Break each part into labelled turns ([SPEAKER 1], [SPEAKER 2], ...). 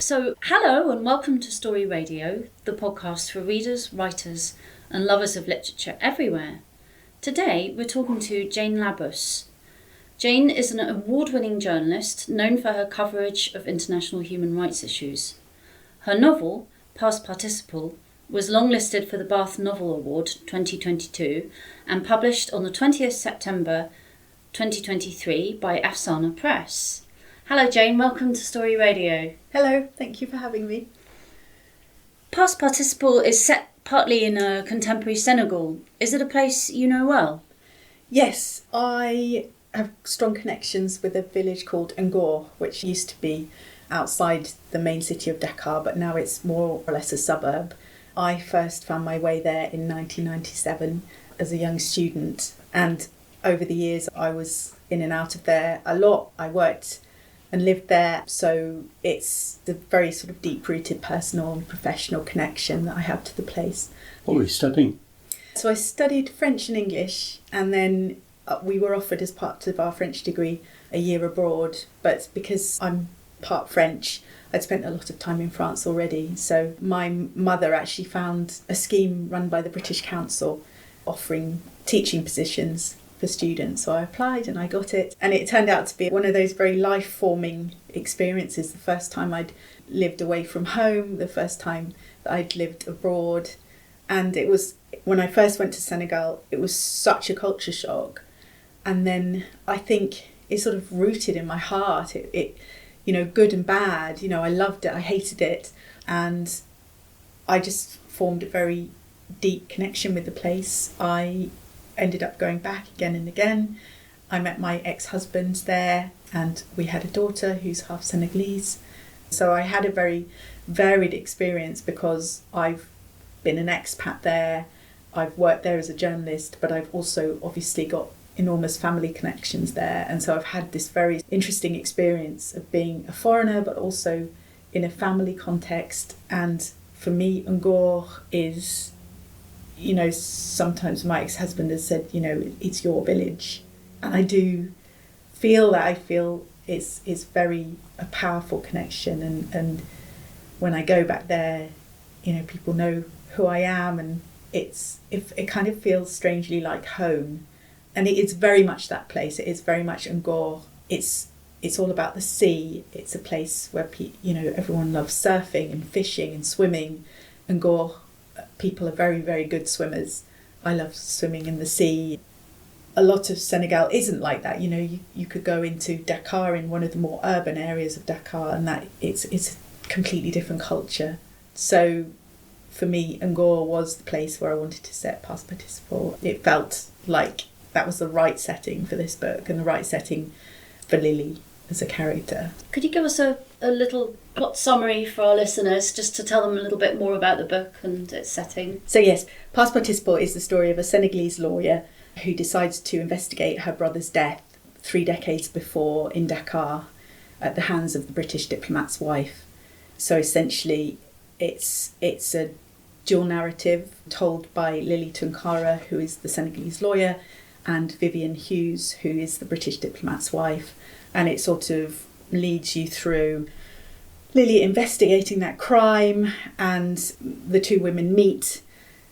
[SPEAKER 1] So, hello and welcome to Story Radio, the podcast for readers, writers, and lovers of literature everywhere. Today, we're talking to Jane Labous. Jane is an award-winning journalist known for her coverage of international human rights issues. Her novel, Participle, was longlisted for the Bath Novel Award 2022 and published on the 20th September 2023 by Afsana Press. Hello Jane, welcome to Story Radio.
[SPEAKER 2] Hello, thank you for having me.
[SPEAKER 1] Participle is set partly in contemporary Senegal. Is it a place you know well?
[SPEAKER 2] Yes, I have strong connections with a village called Ngor, which used to be outside the main city of Dakar, but now it's more or less a suburb. I first found my way there in 1997 as a young student, and over the years I was in and out of there a lot. I worked and lived there, so it's the very sort of deep-rooted personal and professional connection that I have to the place.
[SPEAKER 3] What were you studying?
[SPEAKER 2] So I studied French and English, and then we were offered as part of our French degree a year abroad, but because I'm part French, I'd spent a lot of time in France already, so my mother actually found a scheme run by the British Council offering teaching positions for students. So I applied and I got it, and it turned out to be one of those very life-forming experiences. The first time I'd lived away from home, the first time that I'd lived abroad, and it was, when I first went to Senegal, it was such a culture shock, and then I think it sort of rooted in my heart. It you know, good and bad, you know, I loved it, I hated it, and I just formed a very deep connection with the place. I ended up going back again and again. I met my ex-husband there, and we had a daughter who's half Senegalese. So I had a very varied experience because I've been an expat there, I've worked there as a journalist, but I've also obviously got enormous family connections there. And so I've had this very interesting experience of being a foreigner, but also in a family context. And for me, Ngor is, you know, sometimes my ex-husband has said, you know, it's your village. And I do feel that. I feel it's very a powerful connection. And when I go back there, you know, people know who I am, and it kind of feels strangely like home. And it is very much that place. It is very much Ngor. It's all about the sea. It's a place where, you know, everyone loves surfing and fishing and swimming. Ngor people are very, very good swimmers. I love swimming in the sea. A lot of Senegal isn't like that. You know, you could go into Dakar, in one of the more urban areas of Dakar, and that it's a completely different culture. So for me, Ngor was the place where I wanted to set Participle. It felt like that was the right setting for this book and the right setting for Lily as a character.
[SPEAKER 1] Could you give us a little plot summary for our listeners, just to tell them a little bit more about the book and its setting?
[SPEAKER 2] So yes, Participle is the story of a Senegalese lawyer who decides to investigate her brother's death 3 decades before in Dakar at the hands of the British diplomat's wife. So essentially it's a dual narrative told by Lily Tunkara, who is the Senegalese lawyer, and Vivienne Hughes, who is the British diplomat's wife. And it sort of leads you through Lily investigating that crime, and the two women meet,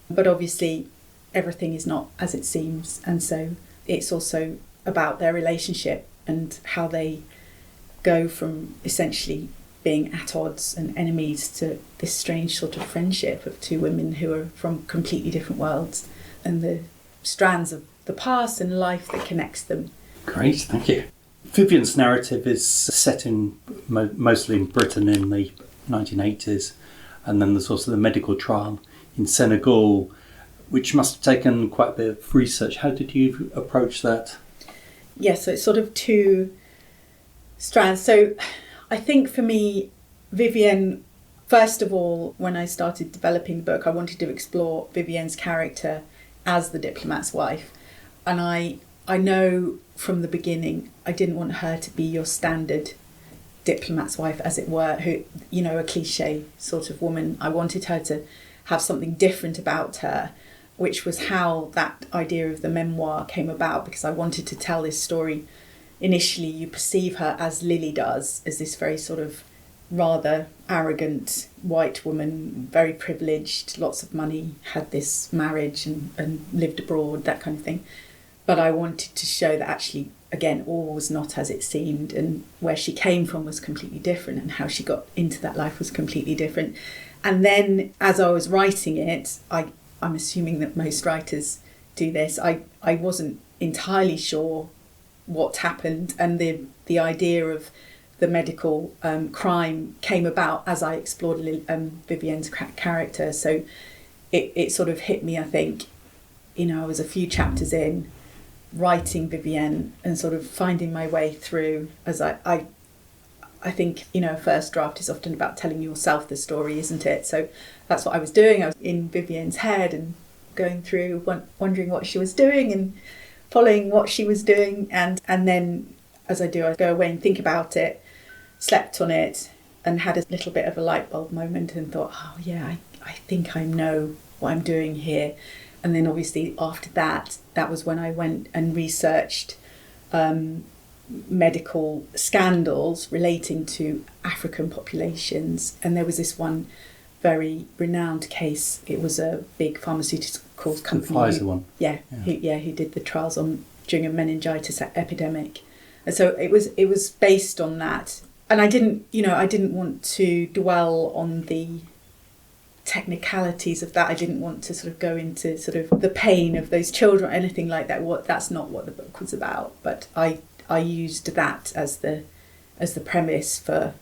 [SPEAKER 2] but obviously everything is not as it seems. And so it's also about their relationship and how they go from essentially being at odds and enemies to this strange sort of friendship of two women who are from completely different worlds, and the strands of the past and life that connects them.
[SPEAKER 3] Great, thank you. Vivienne's narrative is set in mostly in Britain in the 1980s, and then there's also the medical trial in Senegal, which must have taken quite a bit of research. How did you approach that?
[SPEAKER 2] Yes, so it's sort of two strands. So I think for me, Vivienne, first of all, when I started developing the book, I wanted to explore Vivienne's character as the diplomat's wife. And I know from the beginning, I didn't want her to be your standard diplomat's wife, as it were, who, you know, a cliche sort of woman. I wanted her to have something different about her, which was how that idea of the memoir came about, because I wanted to tell this story. Initially, you perceive her as Lily does, as this very sort of rather arrogant white woman, very privileged, lots of money, had this marriage and lived abroad, that kind of thing. But I wanted to show that actually, again, all was not as it seemed, and where she came from was completely different, and how she got into that life was completely different. And then as I was writing it, I'm assuming that most writers do this, I wasn't entirely sure what happened, and the idea of the medical crime came about as I explored Vivienne's character. So it sort of hit me, I think, I was a few chapters in, writing Vivienne and sort of finding my way through, as I think, a first draft is often about telling yourself the story, isn't it? So that's what I was doing. I was in Vivienne's head and going through, wondering what she was doing and following what she was doing. And then, as I do, I go away and think about it, slept on it, and had a little bit of a light bulb moment and thought, oh yeah, I think I know what I'm doing here. And then obviously after that was when I went and researched medical scandals relating to African populations. And there was this one very renowned case. It was a big pharmaceutical company.
[SPEAKER 3] The Pfizer one.
[SPEAKER 2] Who did the trials during a meningitis epidemic. And so it was based on that. And I didn't want to dwell on the technicalities of that. I didn't want to sort of go into sort of the pain of those children or anything like that. That's not what the book was about. But I used that as the premise for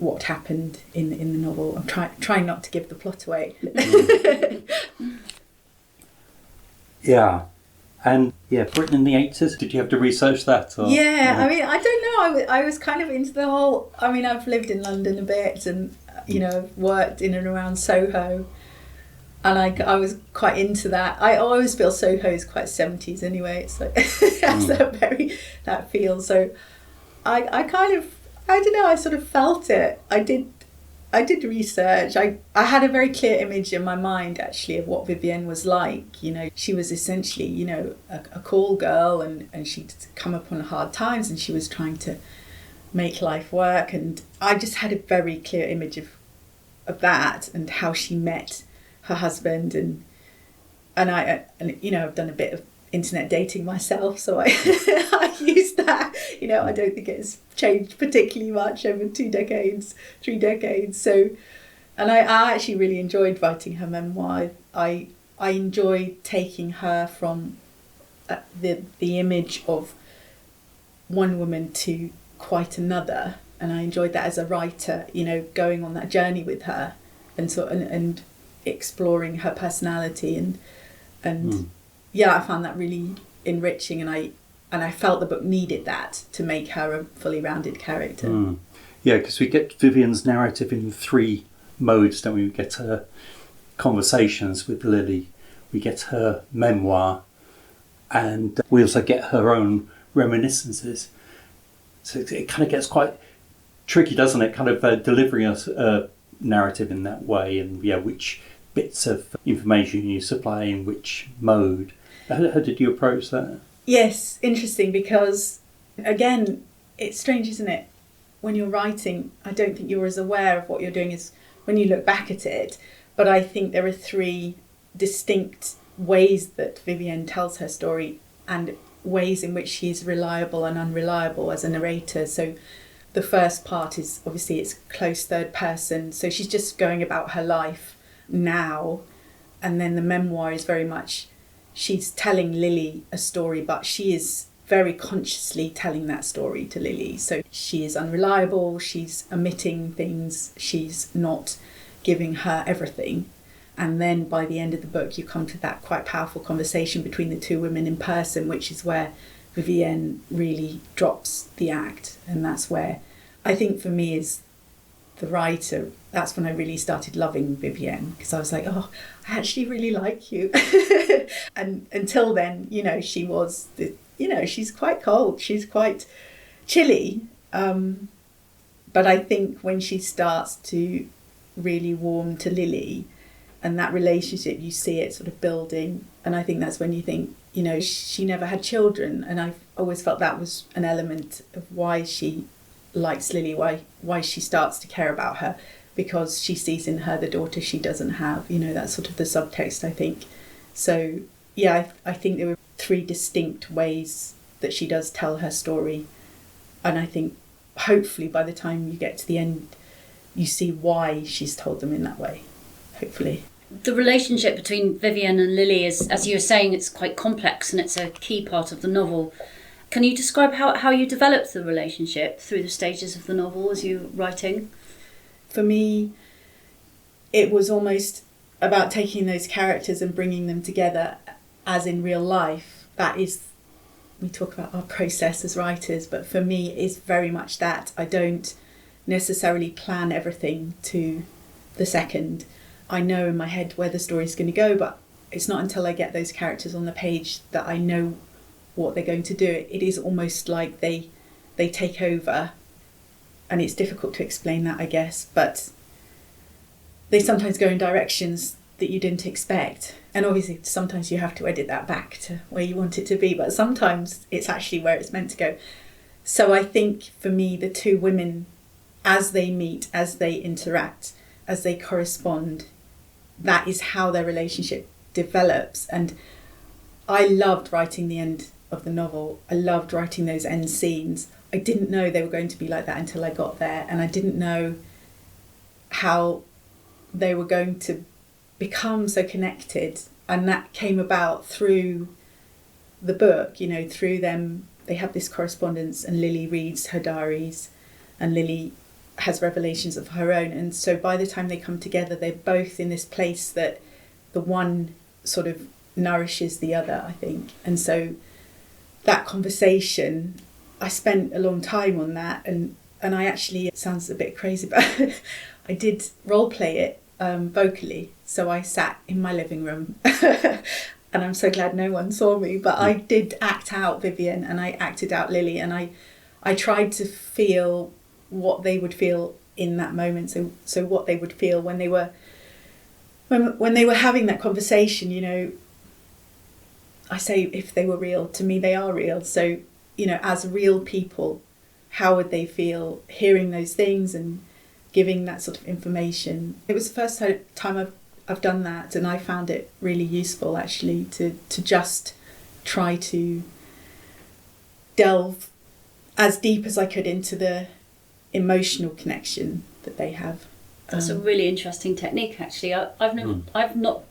[SPEAKER 2] what happened in the novel. I'm trying not to give the plot away.
[SPEAKER 3] Yeah. And Britain in the 80s, did you have to research that? Or,
[SPEAKER 2] yeah, I mean, I don't know. I was kind of into the whole, I mean, I've lived in London a bit and, worked in and around Soho. And I was quite into that. I always feel Soho is quite 70s anyway. It's like, has that feel. So I kind of, I don't know, I sort of felt it. I did research. I had a very clear image in my mind, actually, of what Vivienne was like. She was essentially, a call girl, and she'd come upon hard times, and she was trying to make life work. And I just had a very clear image of that and how she met her husband. And I've done a bit of internet dating myself, so I used that. I don't think it's changed particularly much over 3 decades. So, and I actually really enjoyed writing her memoir. I enjoyed taking her from the image of one woman to quite another, and I enjoyed that as a writer. Going on that journey with her, and exploring her personality and. Yeah, I found that really enriching, and I felt the book needed that to make her a fully rounded character.
[SPEAKER 3] Yeah, because we get Vivienne's narrative in 3 modes, don't we? We get her conversations with Lily, we get her memoir, and we also get her own reminiscences. So it kind of gets quite tricky, doesn't it? Kind of delivering us a narrative in that way, and which bits of information you supply in which mode. How did you approach that?
[SPEAKER 2] Yes, interesting, because again, it's strange, isn't it? When you're writing, I don't think you're as aware of what you're doing as when you look back at it. But I think there are 3 distinct ways that Vivienne tells her story, and ways in which she is reliable and unreliable as a narrator. So the first part is obviously it's close third person, so she's just going about her life now. And then the memoir is very much, she's telling Lily a story, but she is very consciously telling that story to Lily. So she is unreliable, she's omitting things, she's not giving her everything. And then by the end of the book, you come to that quite powerful conversation between the 2 women in person, which is where Vivienne really drops the act. And that's where, I think for me as the writer, that's when I really started loving Vivienne, because I was like, oh, I actually really like you. And until then, she was, she's quite cold, she's quite chilly. But I think when she starts to really warm to Lily, and that relationship, you see it sort of building. And I think that's when you think, she never had children. And I've always felt that was an element of why she likes Lily, why she starts to care about her, because she sees in her the daughter she doesn't have. That's sort of the subtext, I think. So yeah, I think there were 3 distinct ways that she does tell her story, and I think hopefully by the time you get to the end you see why she's told them in that way, hopefully.
[SPEAKER 1] The relationship between Vivienne and Lily is, as you were saying, it's quite complex and it's a key part of the novel. Can you describe how you developed the relationship through the stages of the novel as you were writing?
[SPEAKER 2] For me, it was almost about taking those characters and bringing them together as in real life. That is, we talk about our process as writers, but for me it's very much that. I don't necessarily plan everything to the second. I know in my head where the story's going to go, but it's not until I get those characters on the page that I know what they're going to do. It is almost like they take over, and it's difficult to explain that, I guess, but they sometimes go in directions that you didn't expect, and obviously sometimes you have to edit that back to where you want it to be, but sometimes it's actually where it's meant to go. So I think for me, the 2 women, as they meet, as they interact, as they correspond, that is how their relationship develops. And I loved writing the end of the novel. I loved writing those end scenes. I didn't know they were going to be like that until I got there, and I didn't know how they were going to become so connected, and that came about through the book, through them. They have this correspondence, and Lily reads her diaries, and Lily has revelations of her own, and so by the time they come together, they're both in this place that the one sort of nourishes the other, I think. And so that conversation, I spent a long time on that, and I actually, it sounds a bit crazy, but I did role play it vocally. So I sat in my living room and I'm so glad no one saw me, but I did act out Vivienne and I acted out Lily, and I tried to feel what they would feel in that moment. So what they would feel when they were having that conversation. I say if they were real, to me they are real. So as real people, how would they feel hearing those things and giving that sort of information? It was the first time I've done that, and I found it really useful actually to just try to delve as deep as I could into the emotional connection that they have.
[SPEAKER 1] That's a really interesting technique actually. I've not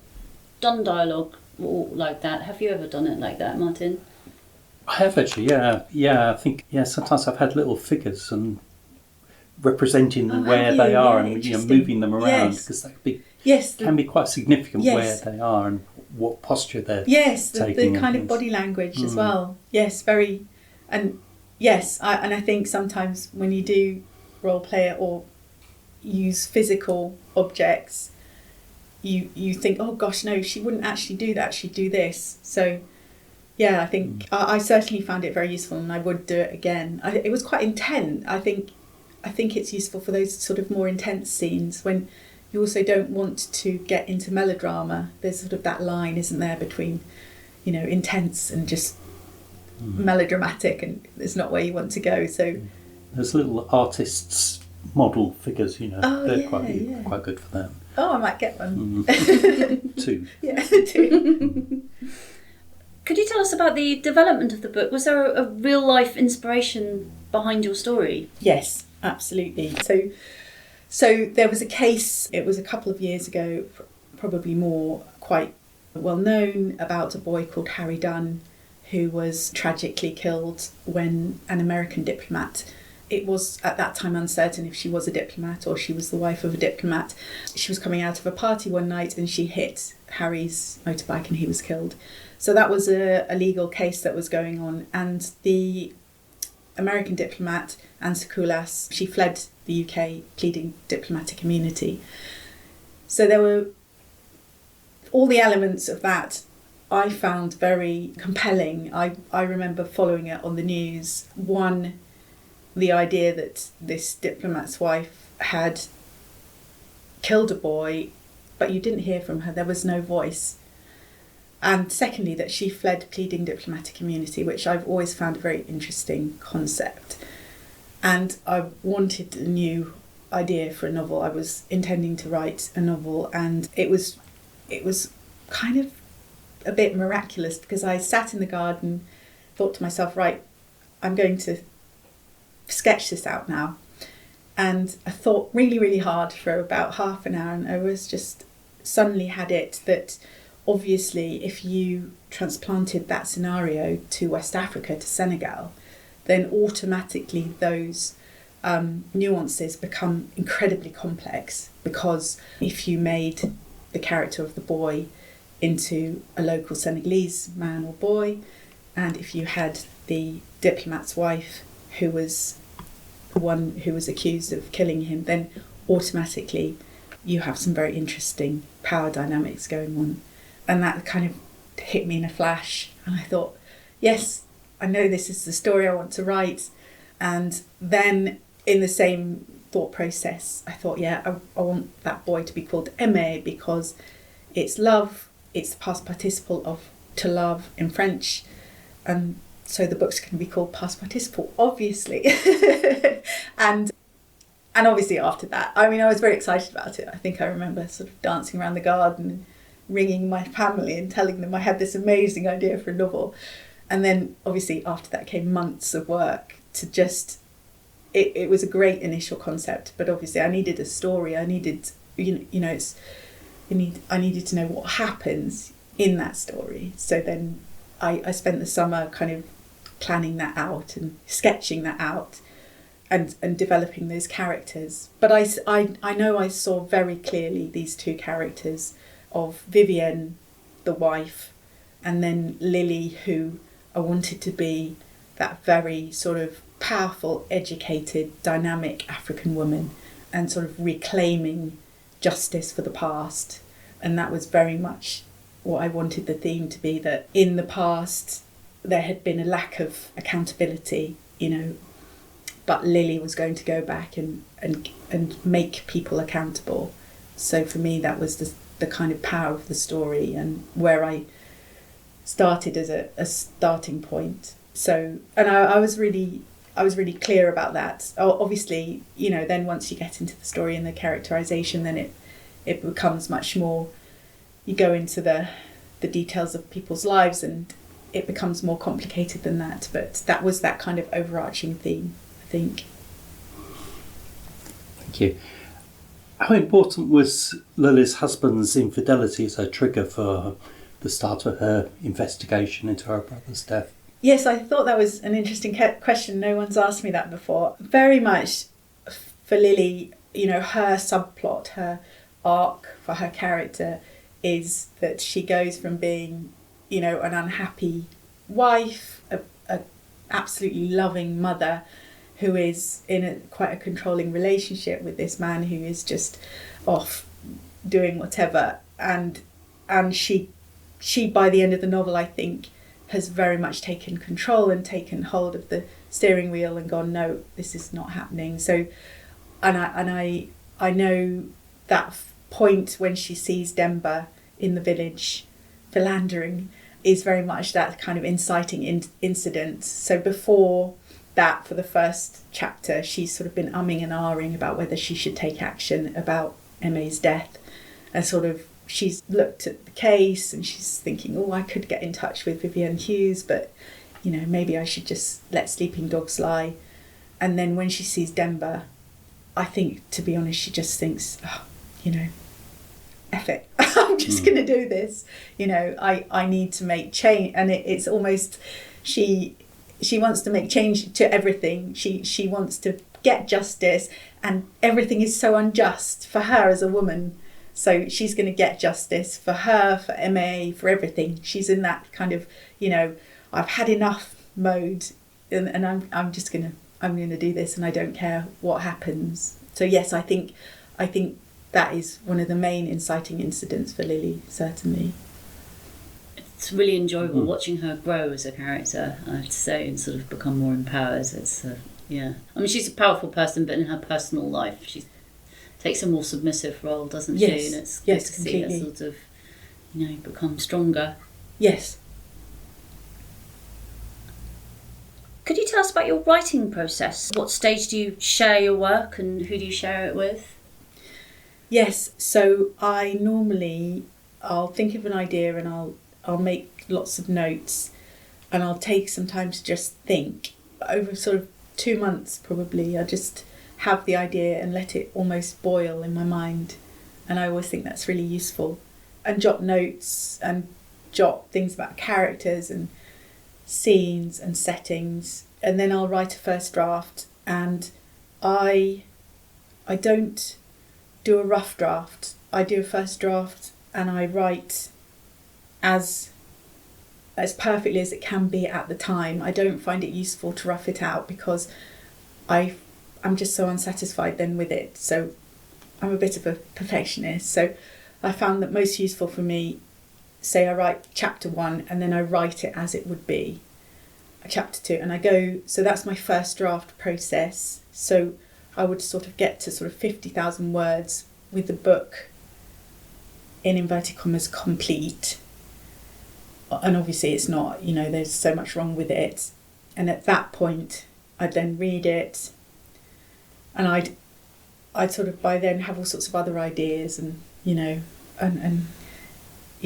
[SPEAKER 1] done dialogue like that. Have you ever done it like that, Martin?
[SPEAKER 3] I have actually, yeah. I think, sometimes I've had little figures and representing where they are, and moving them around, because that can be quite significant where they are and what posture they're taking.
[SPEAKER 2] The kind of body language as well. Yes, very, and yes, I think sometimes when you do role play it or use physical objects, you think, oh gosh, no, she wouldn't actually do that, she'd do this. So I think I certainly found it very useful, and I would do it again. It was quite intense. I think it's useful for those sort of more intense scenes when you also don't want to get into melodrama. There's sort of that line, isn't there, between intense and just melodramatic, and it's not where you want to go. So
[SPEAKER 3] there's little artists' model figures, they're quite good for that.
[SPEAKER 2] Oh, I might get one.
[SPEAKER 3] 2.
[SPEAKER 2] Yeah, 2.
[SPEAKER 1] Could you tell us about the development of the book? Was there a real life inspiration behind your story?
[SPEAKER 2] Yes, absolutely. So there was a case, it was a couple of years ago, probably more, quite well known, about a boy called Harry Dunn who was tragically killed when an American diplomat, it was at that time uncertain if she was a diplomat or she was the wife of a diplomat. She was coming out of a party one night and she hit Harry's motorbike and he was killed. So that was a legal case that was going on, and the American diplomat, Anne Sakoulas, she fled the UK pleading diplomatic immunity. So there were all the elements of that I found very compelling. I remember following it on the news. One, the idea that this diplomat's wife had killed a boy, but you didn't hear from her, there was no voice. And secondly, that she fled pleading diplomatic immunity, which I've always found a very interesting concept. and I wanted a new idea for a novel. I was intending to write a novel, and it was kind of a bit miraculous, because I sat in the garden, thought to myself, right, I'm going to sketch this out now. And I thought really, really hard for about half an hour, and I was just suddenly had it that obviously if you transplanted that scenario to West Africa, to Senegal, then automatically those nuances become incredibly complex, because if you made the character of the boy into a local Senegalese man or boy, and if you had the diplomat's wife who was the one who was accused of killing him, then automatically you have some very interesting power dynamics going on. And that kind of hit me in a flash, and I thought, yes, I know this is the story I want to write. And then in the same thought process, I thought, yeah, I want that boy to be called Aimé, because it's love, it's the past participle of to love in French, and so the book's going to be called Past Participle, obviously. and obviously after that, I mean, I was very excited about it. I think I remember sort of dancing around the garden, ringing my family and telling them I had this amazing idea for a novel. And then obviously after that came months of work to just, it was a great initial concept, but obviously I needed a story. I needed, I needed to know what happens in that story. So then I spent the summer kind of planning that out and sketching that out and developing those characters. But I know I saw very clearly these two characters of Vivienne, the wife, and then Lily, who I wanted to be that very sort of powerful, educated, dynamic African woman, and sort of reclaiming justice for the past. And that was very much what I wanted the theme to be, that in the past there had been a lack of accountability, but Lily was going to go back and make people accountable. So for me, that was the kind of power of the story, and where I started as a starting point. So, and I was really clear about that. Obviously, then once you get into the story and the characterization, then it becomes much more, you go into the details of people's lives, and it becomes more complicated than that. But that was that kind of overarching theme, I think.
[SPEAKER 3] Thank you. How important was Lily's husband's infidelity as a trigger for the start of her investigation into her brother's death?
[SPEAKER 2] Yes, I thought that was an interesting question. No one's asked me that before. Very much for Lily, her subplot, her arc for her character is that she goes from being, an unhappy wife, a absolutely loving mother, who is in quite a controlling relationship with this man who is just off doing whatever, and she by the end of the novel, I think, has very much taken control and taken hold of the steering wheel and gone, no, this is not happening. So, and I know that point when she sees Demba in the village philandering is very much that kind of inciting incident. So before that, for the first chapter, she's sort of been umming and ahhing about whether she should take action about Aimé's death, and sort of she's looked at the case and she's thinking, oh, I could get in touch with Vivienne Hughes, but maybe I should just let sleeping dogs lie. And then when she sees Demba, I think, to be honest, she just thinks, F it, I'm just going to do this. I need to make change. And it's almost, she wants to make change to everything. She wants to get justice, and everything is so unjust for her as a woman. So she's going to get justice for her, for Aimé, for everything. She's in that kind of, I've had enough mode, and I'm going to do this, and I don't care what happens. So yes, I think that is one of the main inciting incidents for Lily, certainly.
[SPEAKER 1] It's really enjoyable watching her grow as a character, I have to say, and sort of become more empowered. It's I mean, she's a powerful person, but in her personal life, she takes a more submissive role, doesn't she?
[SPEAKER 2] Yes,
[SPEAKER 1] And it's good
[SPEAKER 2] yes,
[SPEAKER 1] to
[SPEAKER 2] completely.
[SPEAKER 1] see her sort of, become stronger.
[SPEAKER 2] Yes.
[SPEAKER 1] Could you tell us about your writing process? What stage do you share your work and who do you share it with?
[SPEAKER 2] Yes, so I'll think of an idea and I'll make lots of notes and I'll take some time to just think. Over sort of 2 months probably, I'll just have the idea and let it almost boil in my mind. And I always think that's really useful. And jot notes and jot things about characters and scenes and settings. And then I'll write a first draft, and I don't do a rough draft. I do a first draft and I write as perfectly as it can be at the time. I don't find it useful to rough it out because I'm just so unsatisfied then with it. So I'm a bit of a perfectionist. So I found that most useful for me, say I write chapter 1 and then I write it as it would be chapter 2, and I go, so that's my first draft process. So I would sort of get to sort of 50,000 words with the book in inverted commas complete. And obviously it's not, there's so much wrong with it. And at that point, I'd then read it and I'd sort of by then have all sorts of other ideas and you're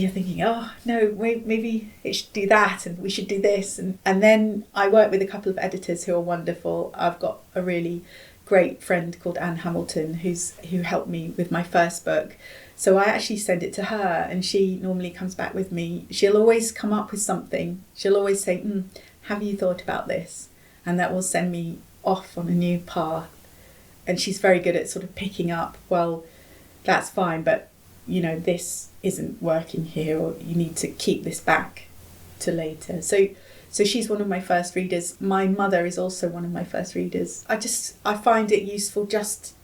[SPEAKER 2] thinking, oh no, maybe it should do that and we should do this. And then I work with a couple of editors who are wonderful. I've got a really great friend called Anne Hamilton who helped me with my first book. So I actually send it to her and she normally comes back with me. She'll always come up with something. She'll always say, have you thought about this? And that will send me off on a new path. And she's very good at sort of picking up, well, that's fine, but this isn't working here, or you need to keep this back to later. So she's one of my first readers. My mother is also one of my first readers. I find it useful, just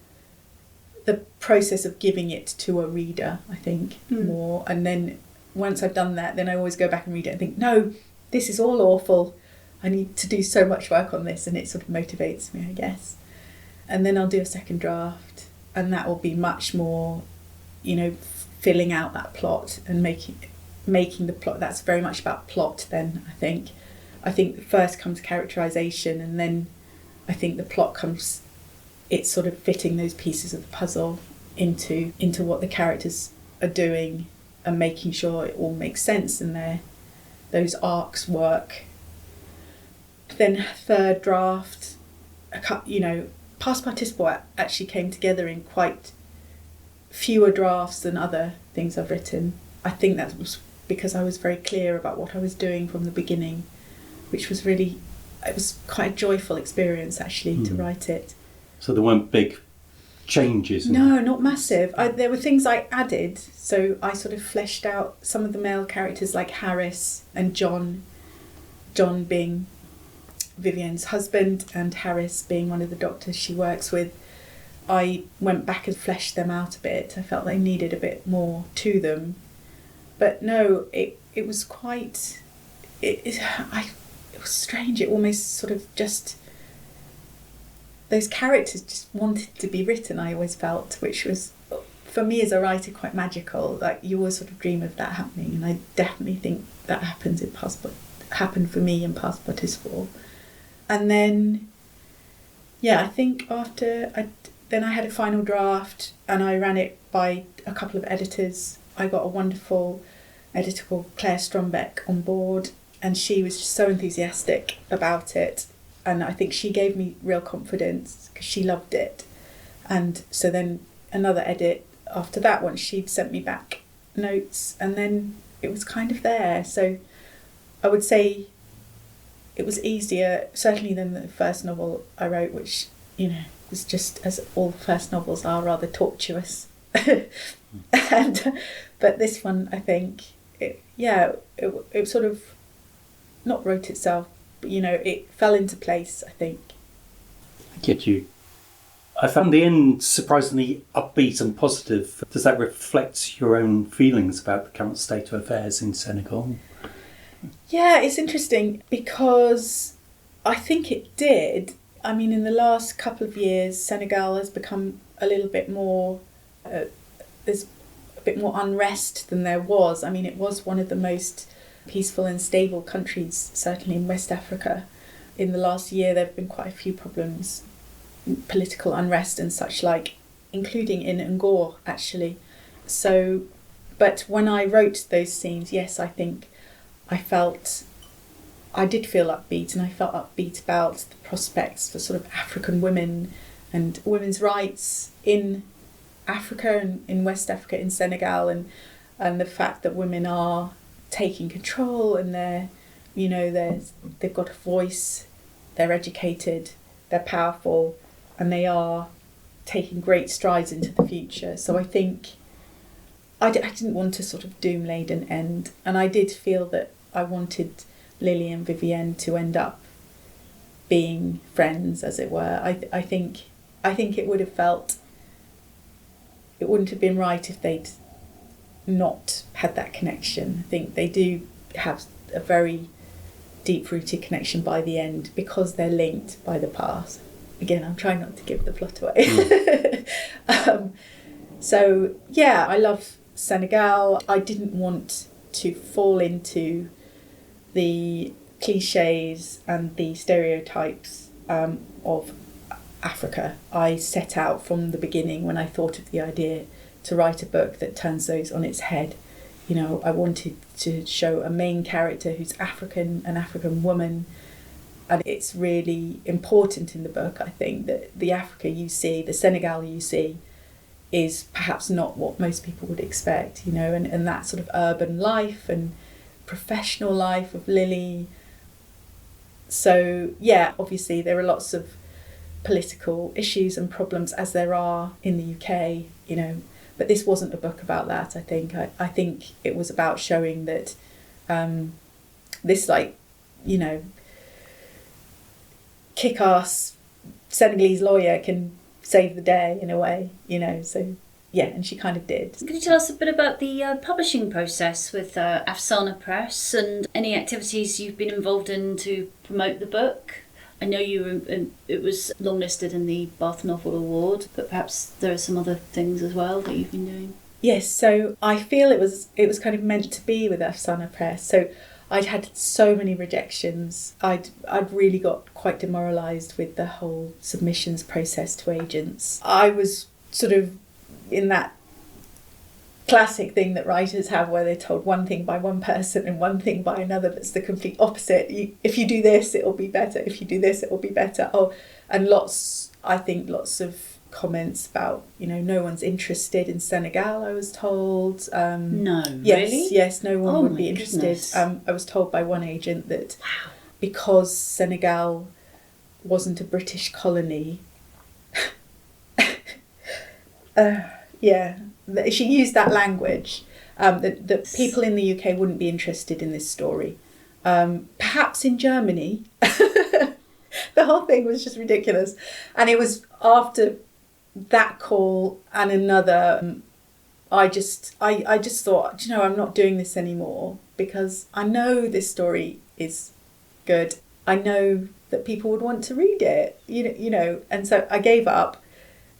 [SPEAKER 2] the process of giving it to a reader, I think, more. And then once I've done that, then I always go back and read it and think, no, this is all awful. I need to do so much work on this, and it sort of motivates me, I guess. And then I'll do a second draft, and that will be much more, filling out that plot and making the plot. That's very much about plot then, I think. I think first comes characterisation, and then I think the plot comes, it's sort of fitting those pieces of the puzzle into what the characters are doing and making sure it all makes sense and those arcs work. Then third draft, past participle actually came together in quite fewer drafts than other things I've written. I think that was because I was very clear about what I was doing from the beginning, which was it was quite a joyful experience actually to write it.
[SPEAKER 3] So there weren't big changes?
[SPEAKER 2] No, not massive. There were things I added, so I sort of fleshed out some of the male characters like Harris and John being Vivienne's husband and Harris being one of the doctors she works with. I went back and fleshed them out a bit. I felt they needed a bit more to them. But no, it was quite... It was strange. It almost sort of just... Those characters just wanted to be written, I always felt, which was, for me as a writer, quite magical. Like, you always sort of dream of that happening, and I definitely think that happened for me in Past Participle. And then, I think after... Then I had a final draft and I ran it by a couple of editors. I got a wonderful editor called Claire Strombeck on board, and she was just so enthusiastic about it. And I think she gave me real confidence because she loved it. And so then another edit after that one, she'd sent me back notes, and then it was kind of there. So I would say it was easier, certainly, than the first novel I wrote, which, was just, as all first novels are, rather tortuous. But this one, I think, it sort of not wrote itself, but it fell into place, I think.
[SPEAKER 3] I get you. I found the end surprisingly upbeat and positive. Does that reflect your own feelings about the current state of affairs in Senegal?
[SPEAKER 2] Yeah, it's interesting because I think it did. I mean, in the last couple of years, Senegal has become a little bit more, there's a bit more unrest than there was. I mean, it was one of the most peaceful and stable countries, certainly in West Africa. in the last year there have been quite a few problems, political unrest and such like, including in Ngor actually. So, but when I wrote those scenes, yes, I think I did feel upbeat, and I felt upbeat about the prospects for sort of African women and women's rights in Africa and in West Africa, in Senegal, and the fact that women are taking control, and they've got a voice, they're educated, they're powerful, and they are taking great strides into the future. So I think I didn't want a sort of doom-laden end, and I did feel that I wanted Lily and Vivienne to end up being friends, as it were. I think it would have felt, it wouldn't have been right if they'd not had that connection. I think they do have a very deep-rooted connection by the end because they're linked by the past. Again, I'm trying not to give the plot away. So yeah, I love Senegal. I didn't want to fall into the cliches and the stereotypes of Africa. I set out from the beginning, when I thought of the idea, to write a book that turns those on its head. I wanted to show a main character who's African, an African woman, and it's really important in the book, I think, that the Africa you see, the Senegal you see, is perhaps not what most people would expect, and that sort of urban life and professional life of Lily. So yeah, obviously there are lots of political issues and problems, as there are in the UK, but this wasn't a book about that. I think it was about showing that this kick-ass Senegalese lawyer can save the day in a way, so yeah, and she kind of did.
[SPEAKER 1] Can you tell us a bit about the publishing process with Afsana Press and any activities you've been involved in to promote the book? I know it was longlisted in the Bath Novel Award, but perhaps there are some other things as well that you've been doing.
[SPEAKER 2] Yes, so I feel it was kind of meant to be with Afsana Press. So I'd had so many rejections. I'd really got quite demoralised with the whole submissions process to agents. I was sort of in that classic thing that writers have, where they're told one thing by one person and one thing by another that's the complete opposite. If you do this, it'll be better. If you do this, it'll be better. And lots of comments about, no one's interested in Senegal, I was told.
[SPEAKER 1] No,
[SPEAKER 2] yes,
[SPEAKER 1] really?
[SPEAKER 2] Yes, no one would be interested.
[SPEAKER 1] Goodness.
[SPEAKER 2] I was told by one agent that because Senegal wasn't a British colony, she used that language, that people in the UK wouldn't be interested in this story. Perhaps in Germany. The whole thing was just ridiculous. And it was after that call and another, I just thought, I'm not doing this anymore, because I know this story is good. I know that people would want to read it, and so I gave up.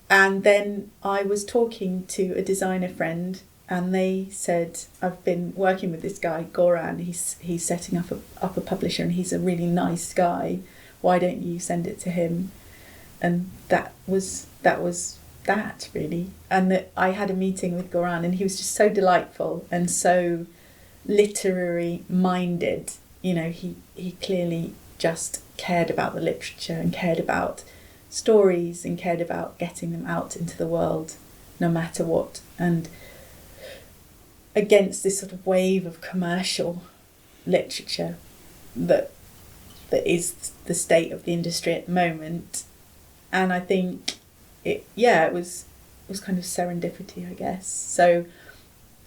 [SPEAKER 2] And then I was talking to a designer friend, and they said, I've been working with this guy, Goran. He's setting up a publisher, and he's a really nice guy. Why don't you send it to him? And that was that, really. And that I had a meeting with Goran, and he was just so delightful and so literary minded. He clearly just cared about the literature and cared about stories and cared about getting them out into the world no matter what, and against this sort of wave of commercial literature that is the state of the industry at the moment. And I think it was kind of serendipity, I guess. So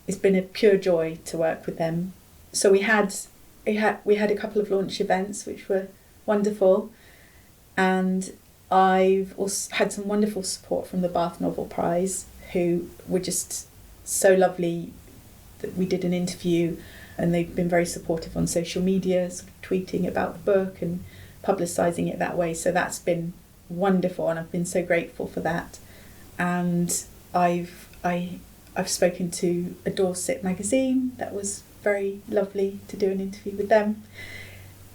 [SPEAKER 2] it's been a pure joy to work with them. So we had a couple of launch events which were wonderful, and I've also had some wonderful support from the Bath Novel Prize, who were just so lovely. That we did an interview, and they've been very supportive on social media, sort of tweeting about the book and publicising it that way. So that's been wonderful, and I've been so grateful for that. And I've spoken to a Dorset magazine. That was very lovely to do an interview with them.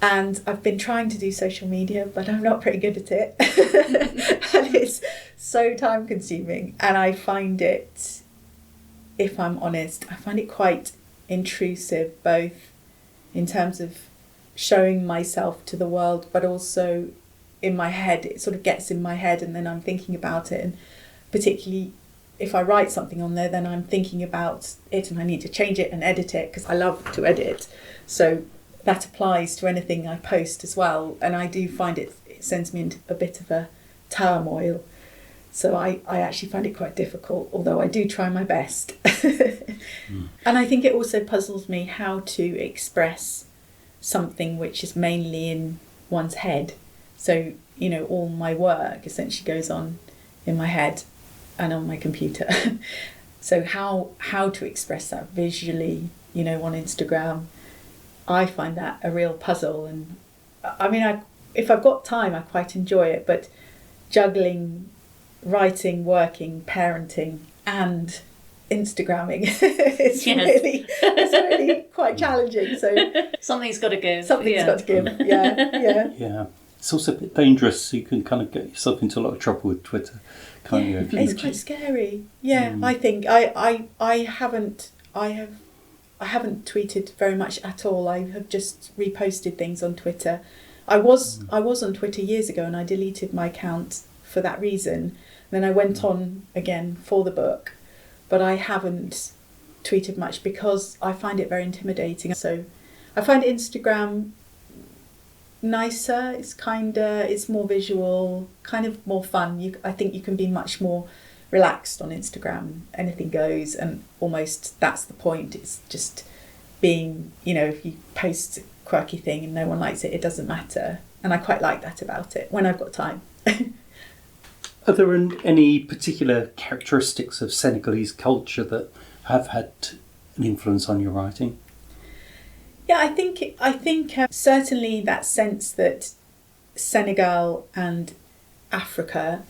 [SPEAKER 2] And I've been trying to do social media, but I'm not very good at it. And it's so time consuming. And I find it, if I'm honest, I find it quite intrusive, both in terms of showing myself to the world, but also in my head. It sort of gets in my head and then I'm thinking about it. And particularly if I write something on there, then I'm thinking about it and I need to change it and edit it because I love to edit. So that applies to anything I post as well. And I do find it sends me into a bit of a turmoil. So I actually find it quite difficult, although I do try my best. And I think it also puzzles me how to express something which is mainly in one's head. So, you know, all my work essentially goes on in my head and on my computer. So how to express that visually, you know, on Instagram, I find that a real puzzle. And I mean, if I've got time, I quite enjoy it, but juggling writing, working, parenting and Instagramming it's really quite challenging. So
[SPEAKER 1] something's got to give.
[SPEAKER 2] Something's got to give. Yeah.
[SPEAKER 3] Yeah. It's also a bit dangerous. So you can kind of get yourself into a lot of trouble with Twitter, can't you?
[SPEAKER 2] It's quite scary. Yeah, I think I haven't tweeted very much at all. I have just reposted things on Twitter. I was on Twitter years ago and I deleted my account for that reason. Then I went on again for the book, but I haven't tweeted much because I find it very intimidating. So I find Instagram nicer. It's more visual, kind of more fun. I think you can be much more relaxed on Instagram. Anything goes, and almost that's the point. It's just being, you know, if you post a quirky thing and no one likes it, it doesn't matter. And I quite like that about it when I've got time.
[SPEAKER 3] Are there any particular characteristics of Senegalese culture that have had an influence on your writing?
[SPEAKER 2] Yeah, I think certainly that sense that Senegal and Africa,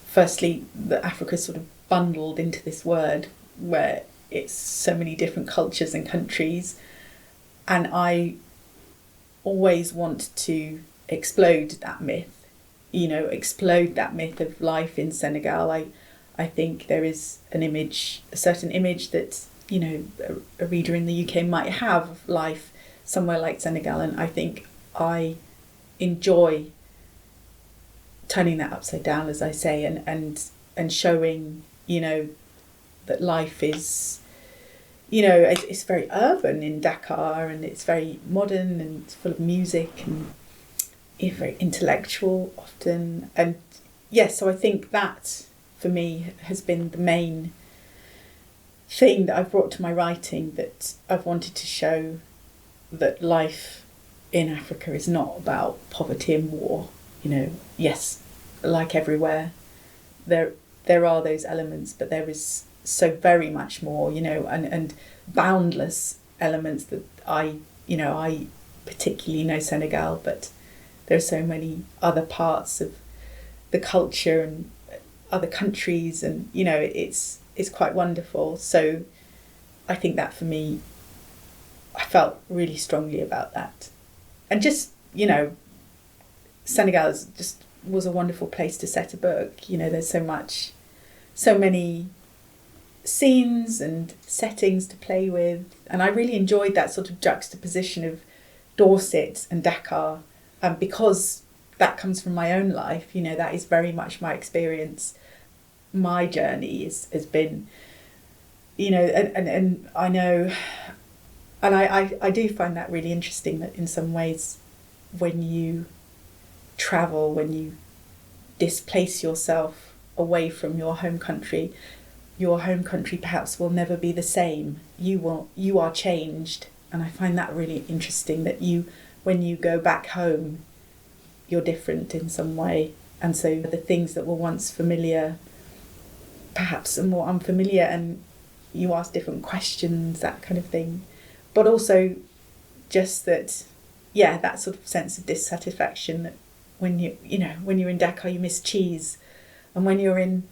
[SPEAKER 2] firstly, that Africa is sort of bundled into this word where it's so many different cultures and countries, and I always want to explode that myth. You know, explode that myth of life in Senegal. I think there is a certain image that, you know, a reader in the UK might have of life somewhere like Senegal, and I think I enjoy turning that upside down, as I say, and showing, you know, that life is, you know, it's very urban in Dakar and it's very modern and it's full of music and very intellectual often. And yes, so I think that for me has been the main thing that I've brought to my writing, that I've wanted to show that life in Africa is not about poverty and war. You know, yes, like everywhere, there are those elements, but there is so very much more, you know, and boundless elements that I particularly know Senegal, but there are so many other parts of the culture and other countries, and, you know, it's quite wonderful. So I think that for me, I felt really strongly about that. And just, you know, Senegal just was a wonderful place to set a book. You know, there's so many scenes and settings to play with. And I really enjoyed that sort of juxtaposition of Dorset and Dakar, because that comes from my own life. You know, that is very much my experience. My journey has been, you know, and I know, and I do find that really interesting, that in some ways when you travel, when you displace yourself away from your home country perhaps will never be the same. You are changed. And I find that really interesting, that when you go back home, you're different in some way. And so the things that were once familiar perhaps are more unfamiliar, and you ask different questions, that kind of thing. But also just that, yeah, that sort of sense of dissatisfaction, that when you're in Dakar, you miss cheese, and when you're in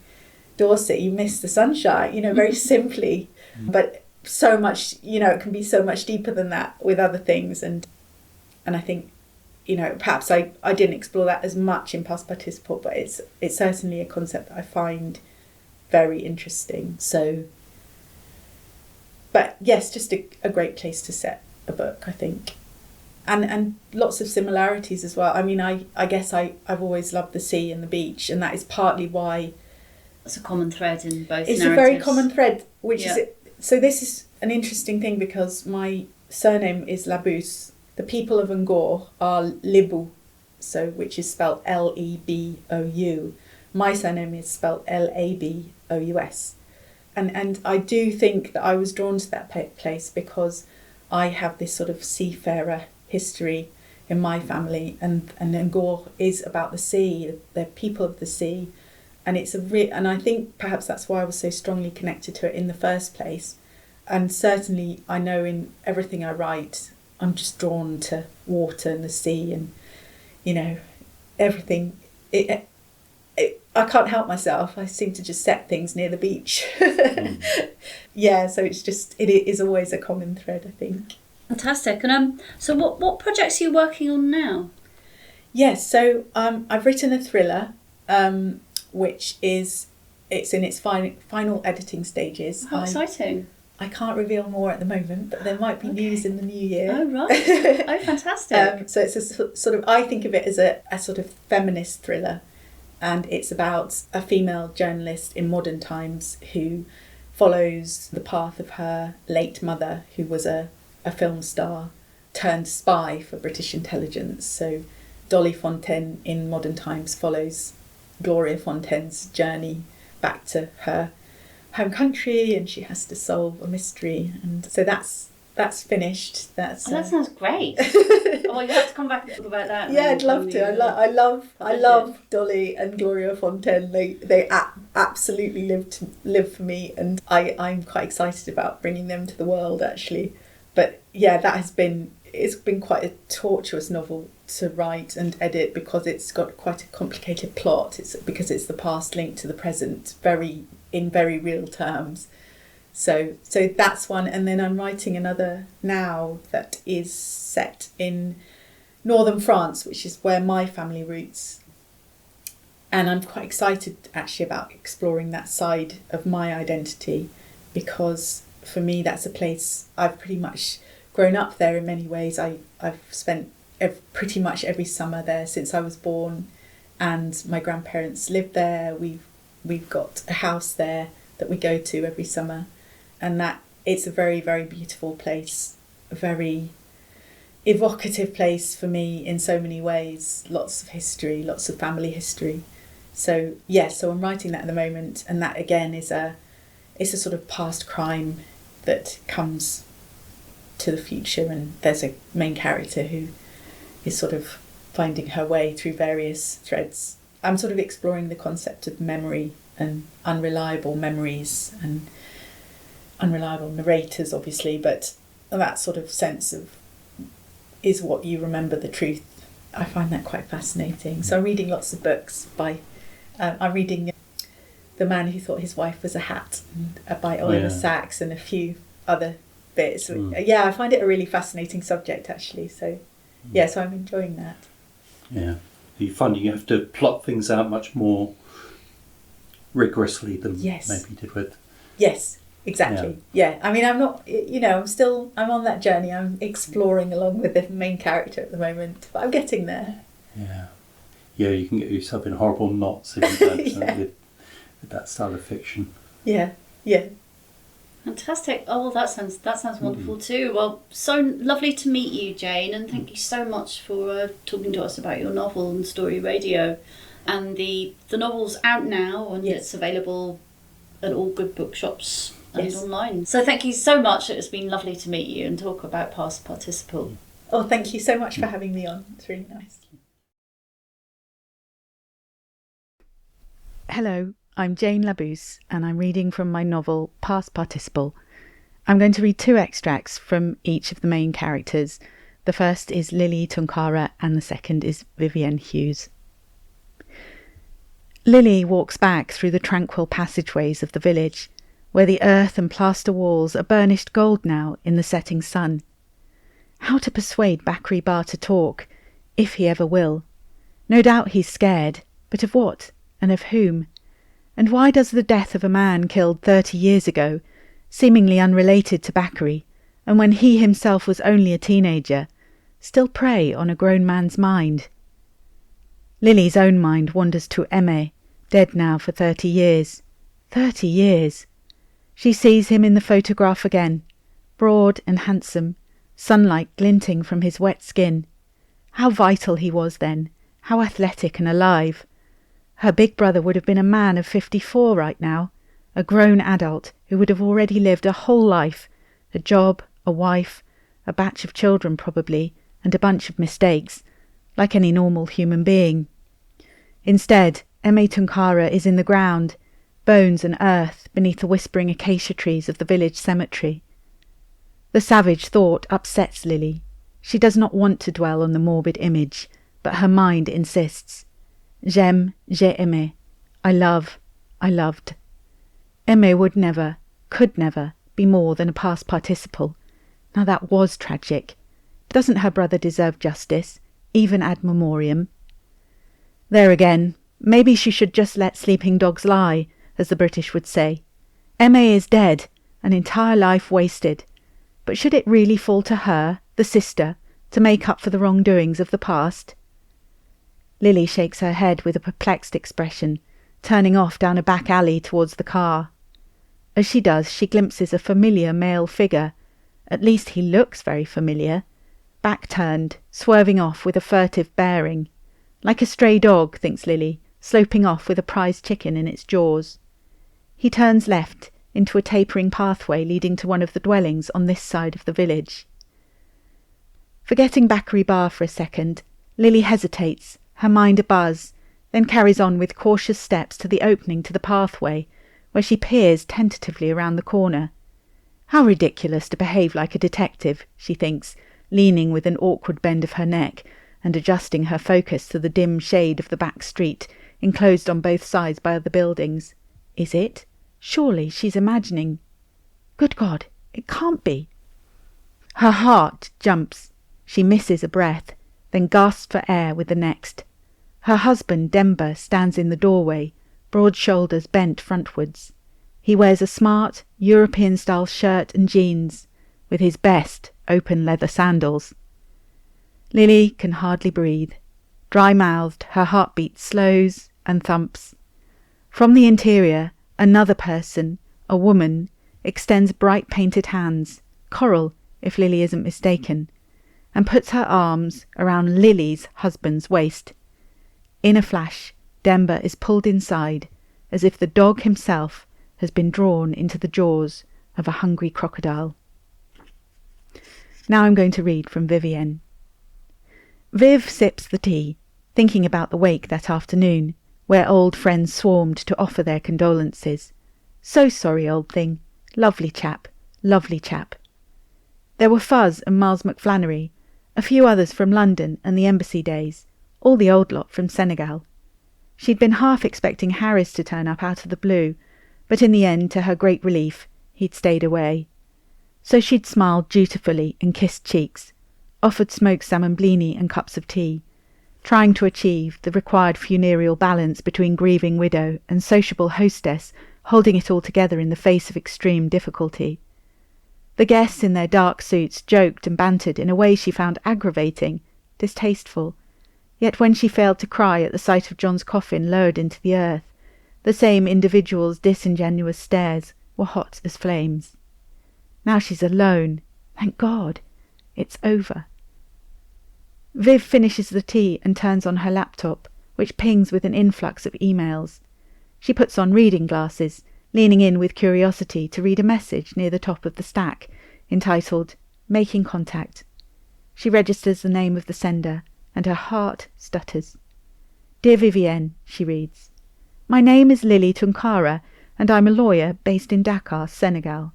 [SPEAKER 2] Dorset, you miss the sunshine, you know, very simply. But so much, you know, it can be so much deeper than that with other things. And And I think, perhaps I didn't explore that as much in Past Participle, but it's certainly a concept that I find very interesting. So, but yes, just a great place to set a book, I think. And lots of similarities as well. I mean, I guess I've always loved the sea and the beach, and that is partly why...
[SPEAKER 1] It's a common thread in both
[SPEAKER 2] It's
[SPEAKER 1] narratives.
[SPEAKER 2] a very common thread, which is... So this is an interesting thing because my surname is Labous. The people of Angor are Labous, which is spelled Lebou. My surname is spelled Labous. And I do think that I was drawn to that place because I have this sort of seafarer history in my family, and Angor is about the sea, the people of the sea, and and I think perhaps that's why I was so strongly connected to it in the first place. And certainly I know in everything I write, I'm just drawn to water and the sea, and everything. I can't help myself. I seem to just set things near the beach. Yeah, so it is always a common thread, I think.
[SPEAKER 1] Fantastic. And so what projects are you working on now?
[SPEAKER 2] Yes, so I've written a thriller, which it's in its final editing stages.
[SPEAKER 1] How exciting.
[SPEAKER 2] I can't reveal more at the moment, but there might be news in the new year.
[SPEAKER 1] Oh, right. Oh, fantastic.
[SPEAKER 2] So it's a sort of, I think of it as a sort of feminist thriller, and it's about a female journalist in modern times who follows the path of her late mother, who was a film star turned spy for British intelligence. So Dolly Fontaine in modern times follows Gloria Fontaine's journey back to her home country, and she has to solve a mystery. And so that's finished. That
[SPEAKER 1] sounds great. Oh, you have to come back and talk about that.
[SPEAKER 2] Yeah, I'd love to. I love Dolly and Gloria Fontaine. They absolutely live for me, and I'm quite excited about bringing them to the world, actually. But yeah, it's been quite a tortuous novel to write and edit because it's got quite a complicated plot. Because it's the past linked to the present, in very real terms. So that's one, and then I'm writing another now that is set in northern France, which is where my family roots. And I'm quite excited actually about exploring that side of my identity, because for me that's a place I've pretty much grown up there in many ways. I've spent pretty much every summer there since I was born, and my grandparents lived there. We've got a house there that we go to every summer, and that it's a very, very beautiful place, a very evocative place for me in so many ways. Lots of history, lots of family history. So so I'm writing that at the moment, and that again is a sort of past crime that comes to the future, and there's a main character who is sort of finding her way through various threads. I'm sort of exploring the concept of memory and unreliable memories and unreliable narrators, obviously, but that sort of sense of, is what you remember the truth? I find that quite fascinating. So I'm reading lots of books I'm reading The Man Who Thought His Wife Was a Hat by Oliver Sacks, and a few other bits. Yeah, I find it a really fascinating subject, actually. So so I'm enjoying that. Yeah.
[SPEAKER 3] You find you have to plot things out much more rigorously than maybe you did with...
[SPEAKER 2] Yes, exactly. Yeah. I mean, I'm not, I'm on that journey. I'm exploring along with the main character at the moment, but I'm getting there.
[SPEAKER 3] Yeah. Yeah, you can get yourself in horrible knots if you don't with that style of fiction.
[SPEAKER 2] Yeah.
[SPEAKER 1] Fantastic. Oh, well, that sounds wonderful too. Well, so lovely to meet you, Jane, and thank you so much for talking to us about your novel and Story Radio. And the novel's out now, and it's available at all good bookshops and online. So thank you so much. It's been lovely to meet you and talk about Past Participle.
[SPEAKER 2] Oh, thank you so much for having me on. It's really nice. Hello, I'm Jane Labous, and I'm reading from my novel Past Participle. I'm going to read 2 extracts from each of the main characters. The first is Aimé Tunkara, and the second is Vivienne Hughes. Lily walks back through the tranquil passageways of the village, where the earth and plaster walls are burnished gold now in the setting sun.
[SPEAKER 4] How to persuade Bakri Bar to talk, if he ever will. No doubt he's scared, but of what, and of whom? And why does the death of a man killed 30 years ago, seemingly unrelated to Bakri, and when he himself was only a teenager, still prey on a grown man's mind? Lily's own mind wanders to Aimé, dead now for 30 years. 30 years! She sees him in the photograph again, broad and handsome, sunlight glinting from his wet skin. How vital he was then, how athletic and alive. Her big brother would have been a man of 54 right now, a grown adult who would have already lived a whole life, a job, a wife, a batch of children probably, and a bunch of mistakes, like any normal human being. Instead, Aimé Tunkara is in the ground, bones and earth beneath the whispering acacia trees of the village cemetery. The savage thought upsets Lily. She does not want to dwell on the morbid image, but her mind insists. J'aime, j'ai aimé. I love, I loved. Aimé would never, could never, be more than a past participle. Now that was tragic. Doesn't her brother deserve justice, even ad memoriam? There again, maybe she should just let sleeping dogs lie, as the British would say. Aimé is dead, an entire life wasted. But should it really fall to her, the sister, to make up for the wrongdoings of the past? Lily shakes her head with a perplexed expression, turning off down a back alley towards the car. As she does, she glimpses a familiar male figure. At least he looks very familiar. Back turned, swerving off with a furtive bearing. Like a stray dog, thinks Lily, sloping off with a prize chicken in its jaws. He turns left, into a tapering pathway leading to one of the dwellings on this side of the village. Forgetting Bakri Bar for a second, Lily hesitates, her mind abuzz, then carries on with cautious steps to the opening to the pathway, where she peers tentatively around the corner. How ridiculous to behave like a detective, she thinks, leaning with an awkward bend of her neck and adjusting her focus to the dim shade of the back street, enclosed on both sides by other buildings. Is it? Surely she's imagining. Good God, it can't be. Her heart jumps. She misses a breath, then gasps for air with the next. Her husband, Demba, stands in the doorway, broad shoulders bent frontwards. He wears a smart, European-style shirt and jeans, with his best open leather sandals. Lily can hardly breathe. Dry-mouthed, her heartbeat slows and thumps. From the interior, another person, a woman, extends bright painted hands, coral, if Lily isn't mistaken, and puts her arms around Lily's husband's waist. In a flash, Demba is pulled inside, as if the dog himself has been drawn into the jaws of a hungry crocodile. Now I'm going to read from Vivienne. Viv sips the tea, thinking about the wake that afternoon, where old friends swarmed to offer their condolences. So sorry, old thing. Lovely chap. Lovely chap. There were Fuzz and Miles McFlannery, a few others from London and the embassy days, all the old lot from Senegal. She'd been half expecting Harris to turn up out of the blue, but in the end, to her great relief, he'd stayed away. So she'd smiled dutifully and kissed cheeks, offered smoked salmon blini and cups of tea, trying to achieve the required funereal balance between grieving widow and sociable hostess, holding it all together in the face of extreme difficulty. The guests in their dark suits joked and bantered in a way she found aggravating, distasteful. Yet when she failed to cry at the sight of John's coffin lowered into the earth, the same individual's disingenuous stares were hot as flames. Now she's alone. Thank God. It's over. Viv finishes the tea and turns on her laptop, which pings with an influx of emails. She puts on reading glasses, leaning in with curiosity to read a message near the top of the stack, entitled Making Contact. She registers the name of the sender, and her heart stutters. Dear Vivienne, she reads, My name is Lily Tunkara, and I'm a lawyer based in Dakar, Senegal.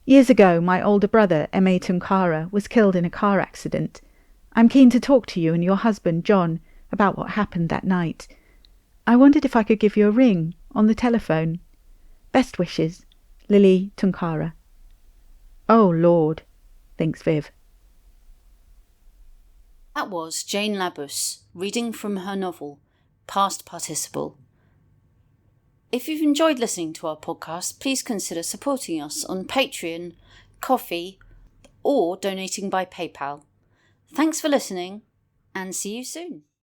[SPEAKER 4] Years ago, my older brother, Aimé Tunkara, was killed in a car accident. I'm keen to talk to you and your husband, John, about what happened that night. I wondered if I could give you a ring on the telephone. Best wishes, Lily Tunkara. Oh, Lord, thinks Viv.
[SPEAKER 1] That was Jane Labous reading from her novel, Past Participle. If you've enjoyed listening to our podcast, please consider supporting us on Patreon, Ko-fi, or donating by PayPal. Thanks for listening, and see you soon.